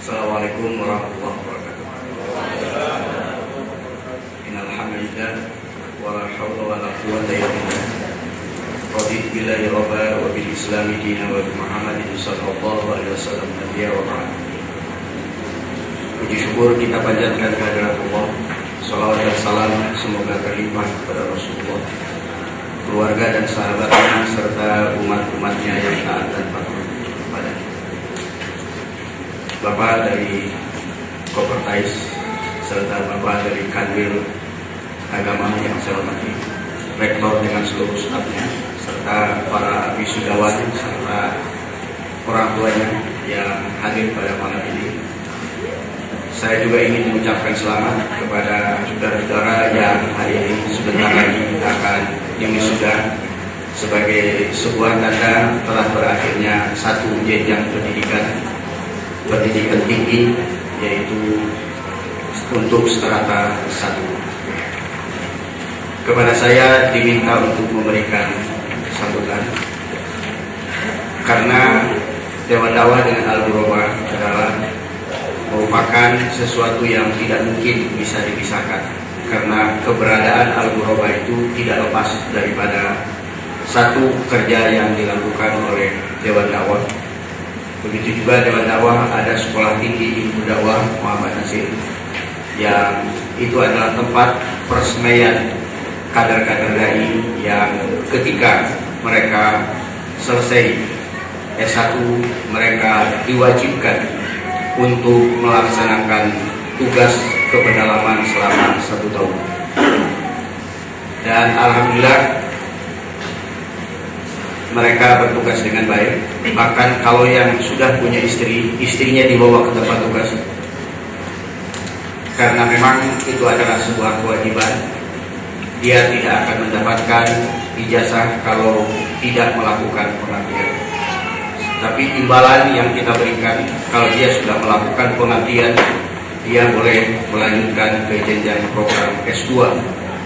Assalamualaikum warahmatullahi wabarakatuh. Innal hamdalillah wa la haula wa la quwwata illa billah. Raditu billahi rabba wa bil islami dinan wa bi Muhammadin sallallahu alaihi wasallam nabiyya wa ba'd. Puji syukur kita panjatkan kehadirat Allah. Salawat dan salam semoga terlimpah kepada Rasulullah, keluarga dan sahabatnya serta umat-umatnya yang taat dan patuh kepadanya. Bapak dari Kopertais serta Bapak dari Kanwil Agama yang saya hormati, Rektor dengan seluruh stafnya, serta para wisudawan serta orang tuanya yang hadir pada malam ini. Saya juga ingin mengucapkan selamat kepada saudara-saudara yang hari ini sebentar lagi akan diwisuda sebagai sebuah tanda telah berakhirnya satu jenjang pendidikan tinggi, yaitu untuk strata 1. Kepada saya diminta untuk memberikan sambutan karena Dewan Dakwah dengan Al-Ghurabah adalah merupakan sesuatu yang tidak mungkin bisa dipisahkan, karena keberadaan Al-Ghurabah itu tidak lepas daripada satu kerja yang dilakukan oleh Dewan Dakwah. Begitu juga Dewan Dakwah ada Sekolah Tinggi Ilmu Dakwah Muhammad Nasir, yang itu adalah tempat persemaian kader-kader dai yang ketika mereka selesai S1 mereka diwajibkan untuk melaksanakan tugas kependalaman selama 1 tahun. Dan alhamdulillah mereka bertugas dengan baik. Bahkan kalau yang sudah punya istri, istrinya dibawa ke tempat tugas, karena memang itu adalah sebuah kewajiban. Dia tidak akan mendapatkan ijazah kalau tidak melakukan pengabdian. Tapi imbalan yang kita berikan, kalau dia sudah melakukan pengabdian, dia boleh melanjutkan ke jenjang program S2,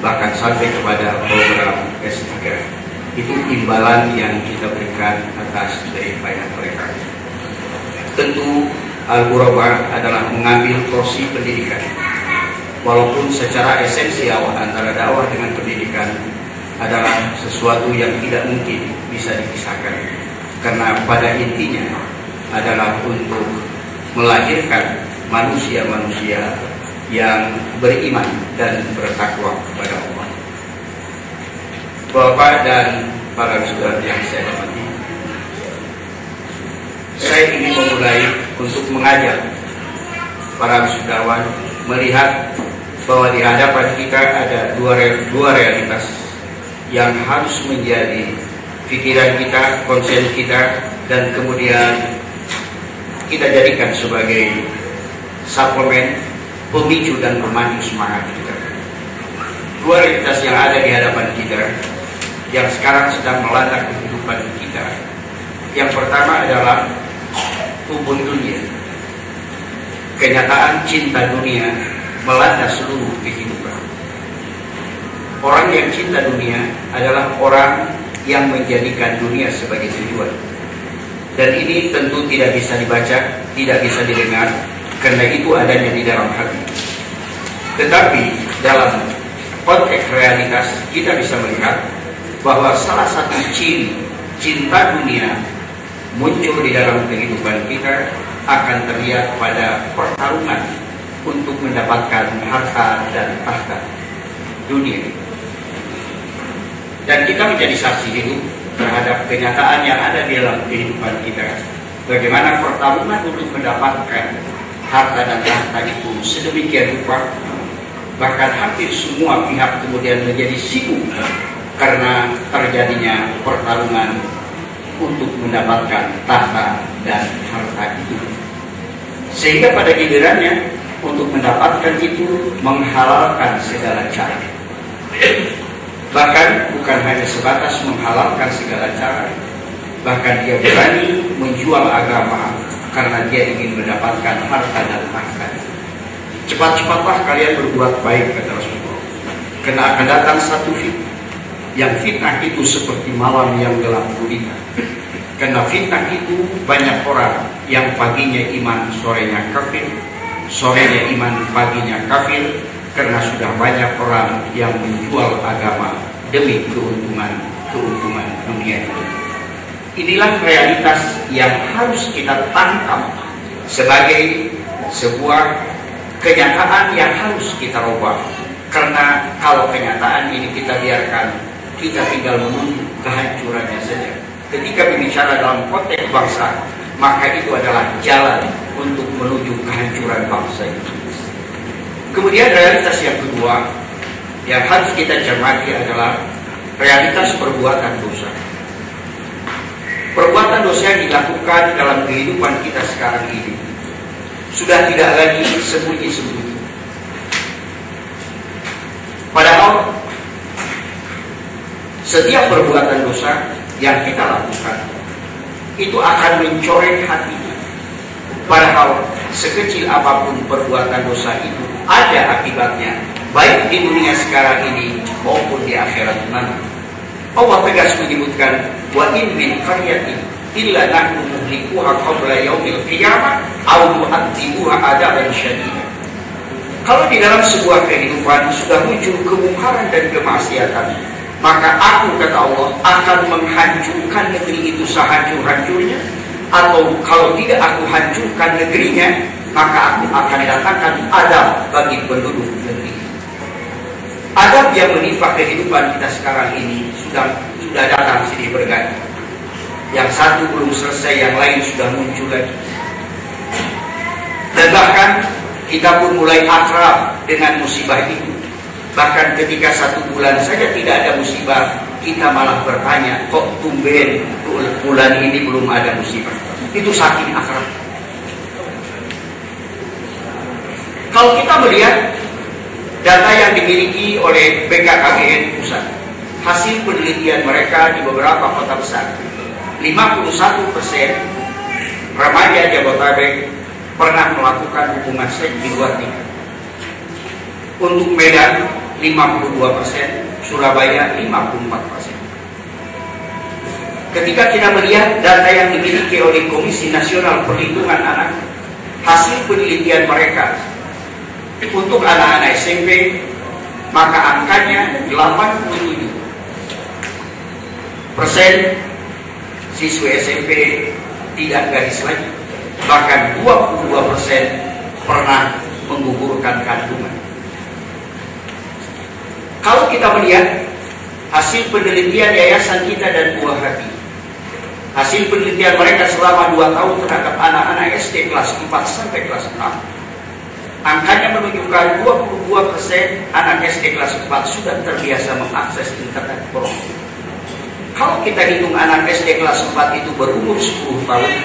bahkan sampai kepada program S3. Itu imbalan yang kita berikan atas jerih-payah mereka. Tentu Al-Ghurabah adalah mengambil porsi pendidikan, walaupun secara esensial antara dakwah dengan pendidikan adalah sesuatu yang tidak mungkin bisa dipisahkan. Karena pada intinya adalah untuk melahirkan manusia-manusia yang beriman dan bertakwa kepada Allah. Bapak dan para saudara yang saya hormati, saya ingin memulai untuk mengajak para wisudawan melihat bahwa di hadapan kita ada dua realitas yang harus menjadi pikiran kita, konsen kita, dan kemudian kita jadikan sebagai suplemen, pemicu dan pemandu semangat kita. Dua realitas yang ada di hadapan kita, yang sekarang sedang melanda kehidupan kita. Yang pertama adalah hubun dunia. Kenyataan cinta dunia melanda seluruh kehidupan. Orang yang cinta dunia adalah orang yang menjadikan dunia sebagai tujuan. Dan ini tentu tidak bisa dibaca, tidak bisa didengar, karena itu adanya di dalam hati. Tetapi dalam konteks realitas kita bisa melihat bahwa salah satu ciri cinta dunia muncul di dalam kehidupan kita akan terlihat pada pertarungan untuk mendapatkan harta dan tahta dunia. Dan kita menjadi saksi hidup terhadap kenyataan yang ada di dalam kehidupan kita. Bagaimana pertarungan untuk mendapatkan harta dan tahta itu sedemikian rupa, bahkan hampir semua pihak kemudian menjadi sibuk karena terjadinya pertarungan untuk mendapatkan tahta dan harta itu. Sehingga pada gilirannya untuk mendapatkan itu menghalalkan segala cara. Bahkan bukan hanya sebatas menghalalkan segala cara, bahkan dia berani menjual agama karena dia ingin mendapatkan harta dan tahta. Cepat-cepatlah kalian berbuat baik, kata Rasulullah, karena akan datang satu fitnah. Yang fitnah itu seperti malam yang gelap gulita. Karena fitnah itu banyak orang yang paginya iman, sorenya kafir, sorenya iman, paginya kafir, karena sudah banyak orang yang menjual agama demi keuntungan dunia itu. Inilah realitas yang harus kita tangkap sebagai sebuah kenyataan yang harus kita ubah. Karena kalau kenyataan ini kita biarkan, kita tinggal menunggu kehancurannya saja. Ketika berbicara dalam konteks bangsa, maka itu adalah jalan untuk menuju kehancuran bangsa itu. Kemudian realitas yang kedua yang harus kita cermati adalah realitas perbuatan dosa. Perbuatan dosa yang dilakukan dalam kehidupan kita sekarang ini sudah tidak lagi sembunyi-sembunyi. Padahal setiap perbuatan dosa yang kita lakukan itu akan mencoreng hatinya. Padahal sekecil apapun perbuatan dosa itu ada akibatnya, baik di dunia sekarang ini maupun di akhirat nanti. Allah tegas menyebutkan, wa in min qaryatin illa nahnu muhlikuha qabla yaumil qiyamah aw mu'adzibuha adzaban syadida. Kalau di dalam sebuah kehidupan sudah muncul kemungkaran dan kemaksiatan, maka aku, kata Allah, akan menghancurkan negeri itu sehancur-hancurnya. Atau kalau tidak aku hancurkan negerinya, maka aku akan datangkan adab bagi penduduk negeri. Adab yang menimpa kehidupan kita sekarang ini sudah datang silih berganti. Yang satu belum selesai, yang lain sudah muncul lagi. Dan bahkan kita pun mulai akrab dengan musibah itu. Bahkan ketika 1 bulan saja tidak ada musibah, kita malah bertanya, kok tumben bulan ini belum ada musibah. Itu saking akrab. Kalau kita melihat data yang dimiliki oleh BKKBN pusat, hasil penelitian mereka di beberapa kota besar, 51% remaja Jabodetabek pernah melakukan hubungan seks di luar nikah. Untuk Medan 52%, Surabaya 54%. Ketika kita melihat data yang dimiliki oleh Komisi Nasional Perlindungan Anak, hasil penelitian mereka untuk anak-anak SMP, maka angkanya 87% siswa SMP tidak gadis lagi. Bahkan 22% pernah menggugurkan kandungan. Kalau kita melihat hasil penelitian Yayasan Kita dan Buah Hati, hasil penelitian mereka selama 2 tahun terhadap anak-anak SD kelas 4 sampai kelas 6, angkanya menunjukkan 22% anak SD kelas 4 sudah terbiasa mengakses internet porno. Kalau kita hitung anak SD kelas 4 itu berumur 10 tahun,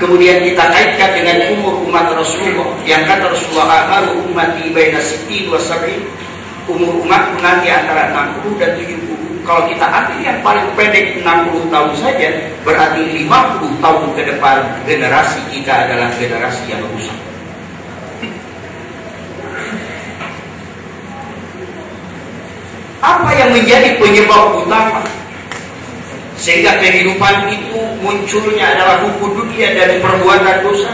kemudian kita kaitkan dengan umur umat Rasulullah, yang kata Rasulullah, "Akhiru ummati baina 60 wa 70." Umur umatku nanti antara 60 dan 70. Kalau kita ambil yang paling pendek 60 tahun saja, berarti 50 tahun ke depan generasi kita adalah generasi yang rusak. Apa yang menjadi penyebab utama sehingga kehidupan itu munculnya adalah hukum dunia dan perbuatan dosa?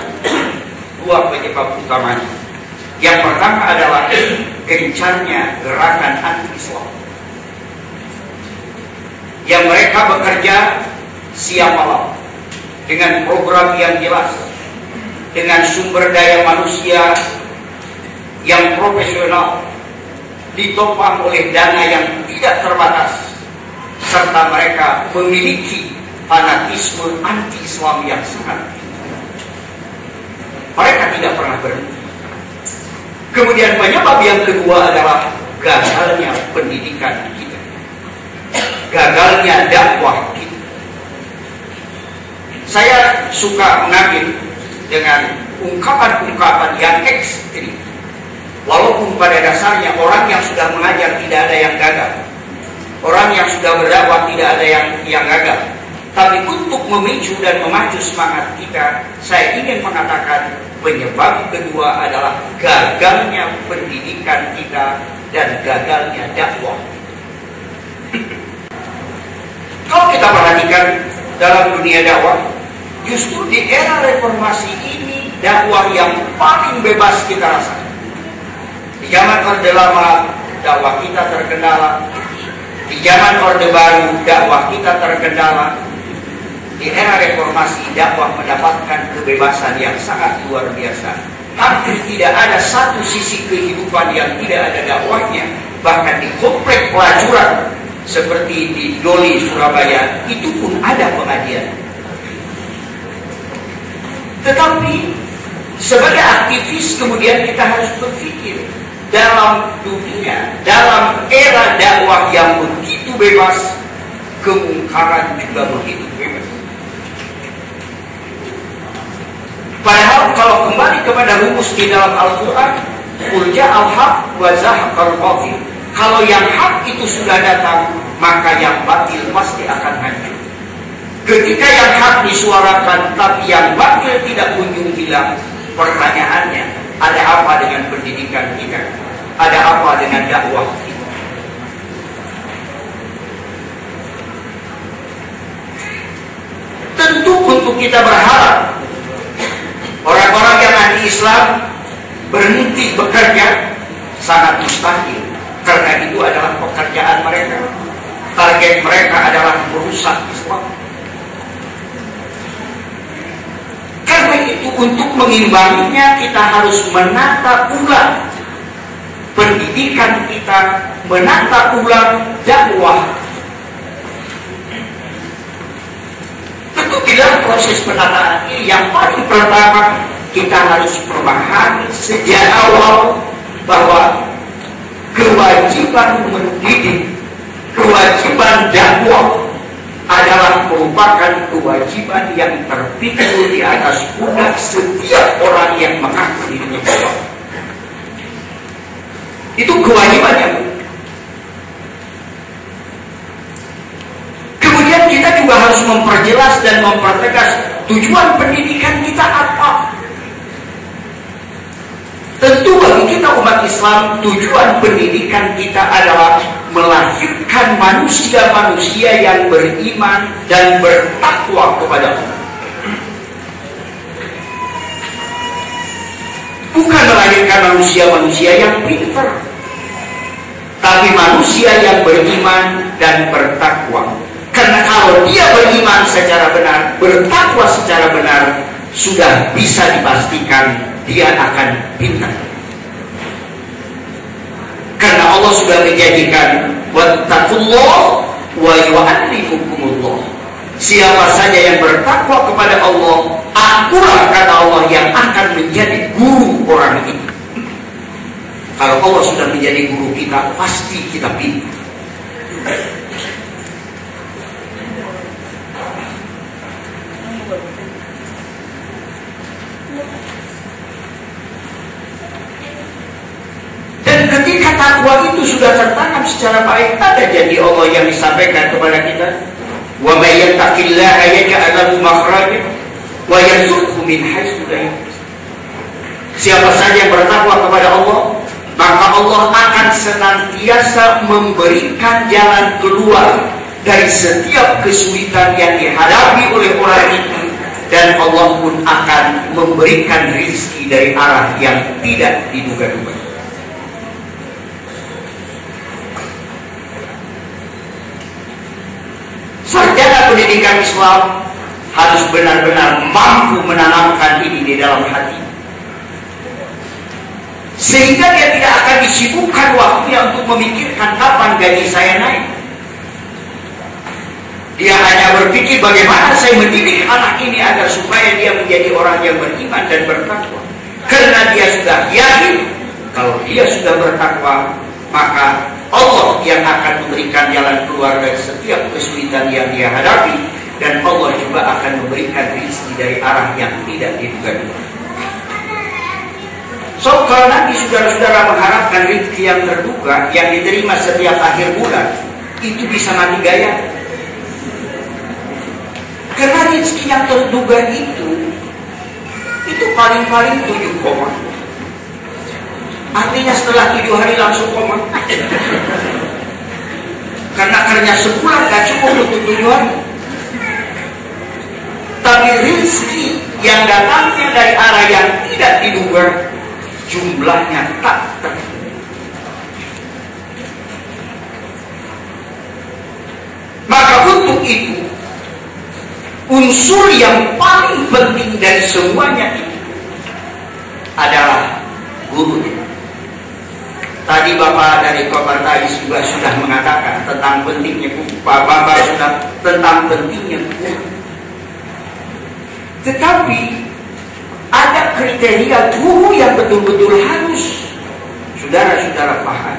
2 penyebab utamanya. Yang pertama adalah gencarnya gerakan anti-Islam, yang mereka bekerja siang malam dengan program yang jelas, dengan sumber daya manusia yang profesional, ditopang oleh dana yang tidak terbatas, serta mereka memiliki fanatisme anti-Islam yang sangat tinggi. Mereka tidak pernah berhenti. Kemudian penyebab yang kedua adalah gagalnya pendidikan kita, gagalnya dakwah kita. Saya suka mengambil dengan ungkapan-ungkapan yang ekstrim. Walaupun pada dasarnya orang yang sudah mengajar tidak ada yang gagal, orang yang sudah berdakwah tidak ada yang gagal. Tapi untuk memicu dan memacu semangat kita, saya ingin mengatakan penyebab kedua adalah gagalnya pendidikan kita dan gagalnya dakwah. Kalau kita perhatikan dalam dunia dakwah. Justru di era reformasi ini dakwah yang paling bebas kita rasakan. Di zaman Orde Lama dakwah kita terkendala. Di zaman Orde Baru dakwah kita terkendala. Di era reformasi dakwah mendapatkan kebebasan yang sangat luar biasa. Hampir tidak ada satu sisi kehidupan yang tidak ada dakwahnya. Bahkan di komplek pelacuran seperti di Doli, Surabaya, itu pun ada pengajian. Tetapi sebagai aktivis kemudian kita harus berpikir dalam dunia, dalam era dakwah yang begitu bebas, kemungkaran juga begitu bebas. Padahal kalau kembali kepada rumus di dalam Al-Quran, qul ja'al haq wa zahaqal batil. Kalau yang hak itu sudah datang, maka yang batil pasti akan hancur. Ketika yang hak disuarakan, tapi yang batil tidak kunjung hilang, pertanyaannya, ada apa dengan pendidikan kita? Ada apa dengan dakwah kita? Tentu untuk kita berharap orang-orang yang anti-Islam berhenti bekerja sangat mustahil, karena itu adalah pekerjaan mereka. Target mereka adalah merusak Islam. Karena itu untuk mengimbanginya kita harus menata ulang pendidikan kita, menata ulang dakwah. Tentu di dalam proses penataan ini yang paling pertama kita harus memahami sejak awal bahwa kewajiban mendidik, kewajiban dakwah adalah merupakan kewajiban yang terpikul di atas pundak setiap orang yang mengaku dirinya dakwah. Itu kewajibannya. Kemudian kita juga harus memperjelas dan mempertegas tujuan pendidikan kita apa. Tentu bagi kita umat Islam, tujuan pendidikan kita adalah melahirkan manusia-manusia yang beriman dan bertakwa kepada Allah. Bukan melahirkan manusia-manusia yang pintar, tapi manusia yang beriman dan bertakwa. Karena kalau dia beriman secara benar, bertakwa secara benar, sudah bisa dipastikan dia akan pintar. Karena Allah sudah menjanjikan wattaqullah wa yu'allimukumullah. Siapa saja yang bertakwa kepada Allah, akulah kata Allah yang akan menjadi guru orang itu. Kalau Allah sudah menjadi guru kita, pasti kita pintar. Dan ketika takwa itu sudah tertanam secara baik, ada janji Allah yang disampaikan kepada kita, wa may yattaqillaha yaj'al lahu makhraja wa yarzuqhu min haitsu la yahtasib. Siapa saja yang bertakwa kepada Allah, maka Allah akan senantiasa memberikan jalan keluar dari setiap kesulitan yang dihadapi oleh orang itu, dan Allah pun akan memberikan rezeki dari arah yang tidak diduga-duga. Sarjana pendidikan Islam harus benar-benar mampu menanamkan ini di dalam hati, sehingga dia tidak akan disibukkan waktunya untuk memikirkan kapan gaji saya naik. Dia hanya berpikir bagaimana saya mendidik anak ini agar supaya dia menjadi orang yang beriman dan bertakwa. Karena dia sudah yakin kalau dia sudah bertakwa, maka Allah yang akan memberikan jalan keluar dari setiap kesulitan yang dia hadapi, dan Allah juga akan memberikan rezeki dari arah yang tidak diduga-duga. So, kalau nanti saudara-saudara mengharapkan rezeki yang terduga, yang diterima setiap akhir bulan, itu bisa mati gaya. Karena rezeki yang terduga itu paling-paling 7 koma. Artinya setelah 7 hari langsung koma. Karena kerja sebulan gak cukup untuk 7 hari. Tapi rezeki yang datangnya dari arah yang tidak diduga jumlahnya tak terhitung. Maka untuk itu unsur yang paling penting dari semuanya itu adalah gurunya. Tadi Bapak dari Kobar Tais juga sudah mengatakan tentang pentingnya guru. Bapak sudah tentang pentingnya guru. Tetapi ada kriteria guru yang betul-betul harus saudara-saudara paham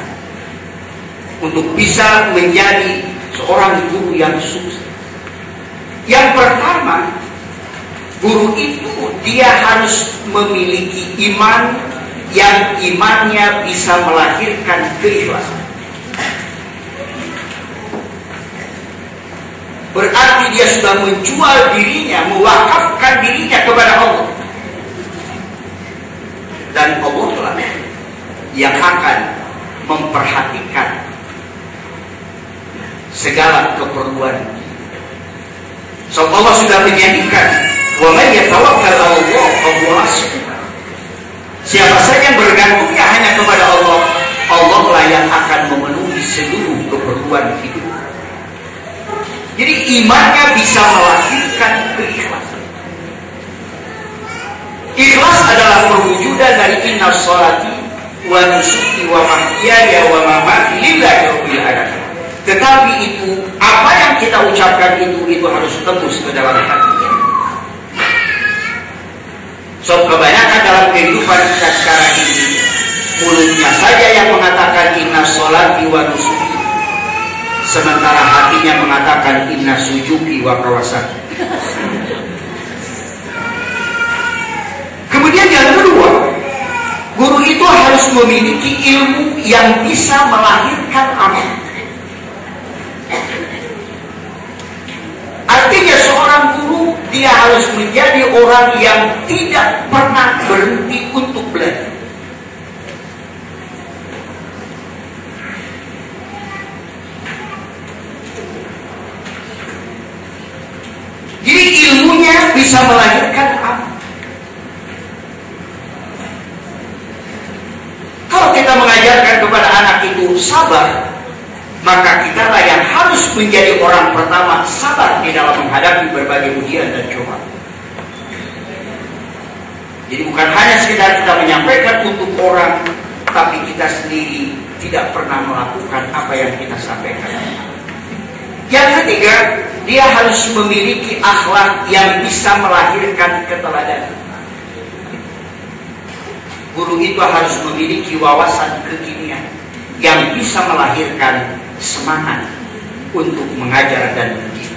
untuk bisa menjadi seorang guru yang sukses. Yang pertama, guru itu dia harus memiliki iman yang imannya bisa melahirkan keikhlasan. Berarti dia sudah menjual dirinya, mewakafkan dirinya kepada Allah. Dan Allah lah yang akan memperhatikan segala keperluan. So Allah sudah menjadikan wa man yatawakkal 'ala Allah fa huwa hasbuh. Siapa saja yang bergantungnya hanya kepada Allah, Allah lah yang akan memenuhi seluruh keperluan hidup. Jadi imannya bisa melahirkan keikhlasan. Ikhlas adalah perwujudan dari inna sholati wa nusuki wa mahyaya wa mamati lillahi rabbil alamin. Tetapi itu apa yang kita ucapkan itu harus tembus ke dalam hati. So kebanyakan dalam kehidupan kita sekarang ini mulutnya saja yang mengatakan inna sholati wa nusuki, sementara hatinya mengatakan inna sujuki wa kawasaki. Kemudian yang kedua, guru itu harus memiliki ilmu yang bisa melahirkan amal. Artinya seorang guru dia harus menjadi orang yang tidak pernah berhenti untuk belajar. Jadi ilmunya bisa melahirkan amal. Kalau kita mengajarkan kepada anak itu sabar, maka kita lah yang harus menjadi orang pertama sabar di dalam menghadapi berbagai ujian dan cobaan. Jadi bukan hanya sekedar kita menyampaikan untuk orang, tapi kita sendiri tidak pernah melakukan apa yang kita sampaikan. Yang ketiga, dia harus memiliki akhlak yang bisa melahirkan keteladanan. Guru itu harus memiliki wawasan kekinian yang bisa melahirkan semangat untuk mengajar dan mendidik.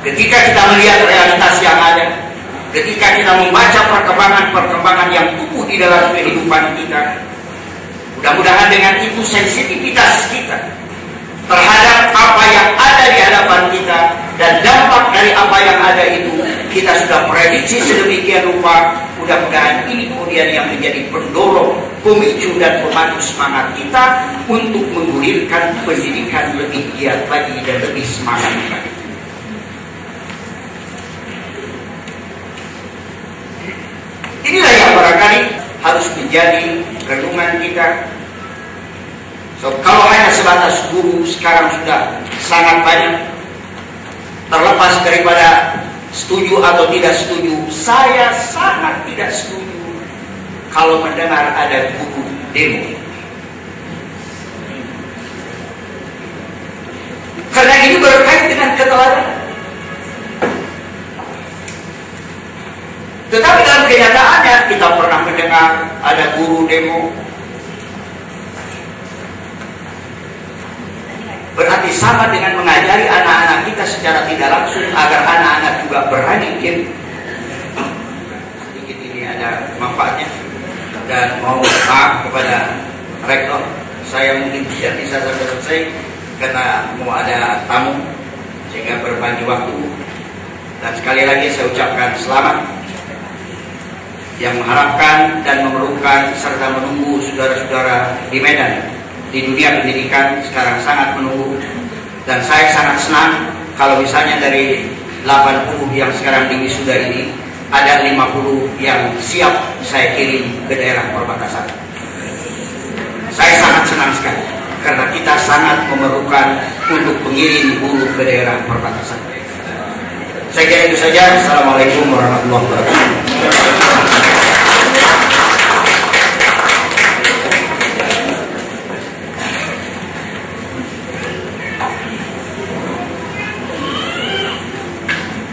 Ketika kita melihat realitas yang ada, ketika kita membaca perkembangan-perkembangan yang tumbuh di dalam kehidupan kita, mudah-mudahan dengan itu sensitivitas kita terhadap apa yang ada di hadapan kita dan dampak dari apa yang ada itu kita sudah prediksi sedemikian rupa. Mudah-mudahan ini kemudian yang menjadi pendorong, pemicu dan pemandu semangat kita untuk menggulirkan pendidikan lebih giat lagi dan lebih semangat lagi. Inilah yang barangkali harus menjadi renungan kita. So, kalau hanya sebatas guru sekarang sudah sangat banyak. Terlepas daripada setuju atau tidak setuju, saya sangat tidak setuju kalau mendengar ada guru demo. Karena ini berkait dengan keteladanan. Tetapi dalam kenyataannya kita pernah mendengar ada guru demo. Berarti sama dengan mengajari anak-anak kita secara tidak langsung agar anak-anak juga berani demo. Sedikit ini ada manfaatnya. Dan mau maaf kepada rektor, saya mungkin tidak bisa sampai selesai karena mau ada tamu sehingga berbagi waktu. Dan sekali lagi saya ucapkan selamat. Yang mengharapkan dan memerlukan serta menunggu saudara-saudara di Medan, di dunia pendidikan sekarang sangat menunggu. Dan saya sangat senang kalau misalnya dari 80 yang sekarang di wisuda ini, ada 50 yang siap saya kirim ke daerah perbatasan. Saya sangat senang sekali karena kita sangat memerlukan untuk mengirim guru ke daerah perbatasan. Saya kira itu saja. Assalamualaikum warahmatullahi wabarakatuh.